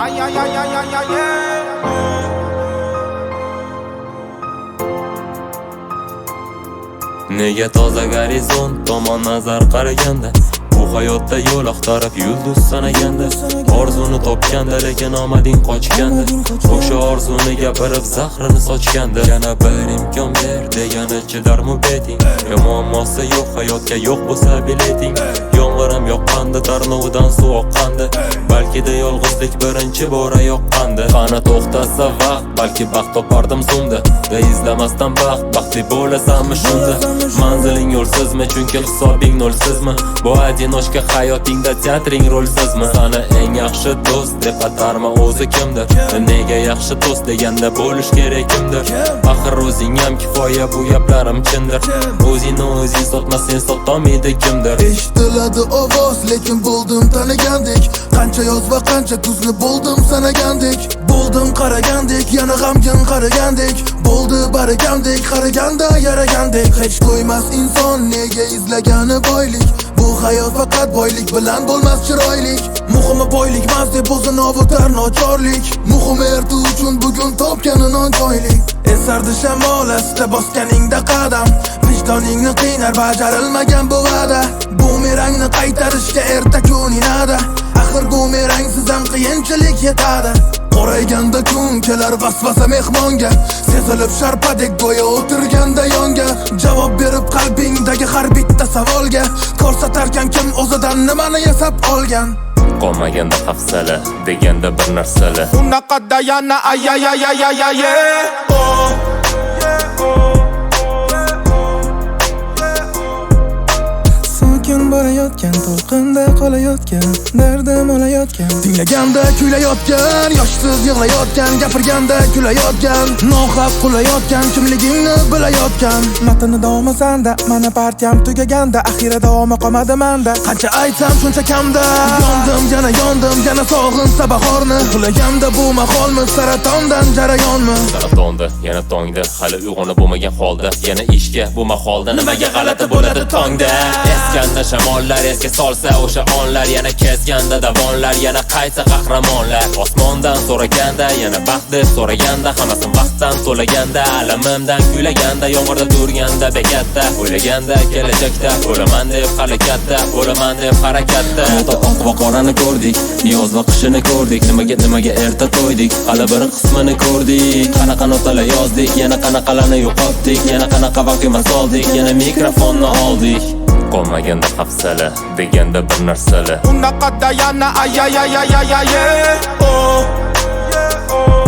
Ay ay ay ay ay ay Nega toza gorizont tomon nazar qaraganda bu hayotda yo'l axtarib yulduz sanaganda orzuni topganda lekin omading qochganda o'sha orzuni gapirib zahrini sochganda yana bir imkon ber degani chidarmi beting muammosi yo'q hayotga yo'q bo'lsa bileting yomg'ir yoqqanda tarnovidan suv oqqanda balkida yolg'izlik birinchi bora yoqqanda qani to'xtasa vaqt balki baxt topardim so'mda da izlamasdan baxtli bo'lasanmi shunda manziling yo'lsizmi chunki hisobing nolsizmi bu одиночка hayotingda teatring rolsizmi sana eng yaxshi do'st deb atarma o'zi kimdir nega yaxshi do'st deganda bo'lish kerak kimdir axir o'zing ham kifoya bu gaplarim chindir o'zingni o'zing sotma sen sotolmaydi kimdir eshitiladi ovoz lekin bo'ldim tanigandek qancha yoz va qancha kuzni bo'ldim sanagandek bo'ldim qaragandek yana g'amgin qaragandek bo'ldi baragandek qaraganda yaragandek hech qo'ymas inson nega izlagani boylik bu hayot faqat boylik bilan bo'lmas chiroylik muhimi boylik emas deb o'zini ovutar nochorlik muhimi erta uchun bugun topgani nonjoylik esardi shamol asta bosganingda qadam vijdoningni qiynar bajarilmagan bu va'da bumerangni qaytarishga erta-kun inada axir bumerangsiz ham qiyinchilik yetadi qorayganda kun kelar vasvasa mehmonga sezilib sharpadek go'yo o'tirganda yonga javob berib qalbingdagi har bitta savolga ko'rsatarkan kim o'zidan nimani yasab olgan qolmaganda hafsala deganda bir narsalar unaqada yana ay ay ay ay ay ay oh sokin borayotgan to'lqinda qolayotgan dardim olayotgan tinglaganda kuylayotgan yoshsiz yig'layotgan gapirganda kulayotgan nohaq qulayotgan kimligingni bilayotgan matni davomsanda mana partiyam tugaganda axira davomi qolmadi manda qancha aytsam shuncha kamda yondim yana sog'insa bahorni uxlaganda bu maholmi saratondan jarayonmi saratonda yana tongda hali uyg'onib bo'lmagan holda yana ishga bu maholda nimaga g'alati bo'ladi tongda eskanda shamollar esga solsa o'sha onlar yana kesganda davonlar yana qayta qahramonlar osmondan so'raganda yana baxt deb so'raganda hammasini vaqtdan to'laganda alamimdan kuylaganda yomg'irda turganda bekatda o'ylaganda kelajakda bo'laman deb harakatda bo'laman deb harakatda oq va qorani ko'rdik yoz va qishini ko'rdik nimaga erta to'ydik hali bir qismini ko'rdik qanaqa notalar yozdik yana qanaqalarni yo'qotdik yana qanaqa vaqtga soldik yana mikrofonni oldik qolmaganda hafsala deganda bir narsalar unaqada yana ay ay ay ay ay ay oh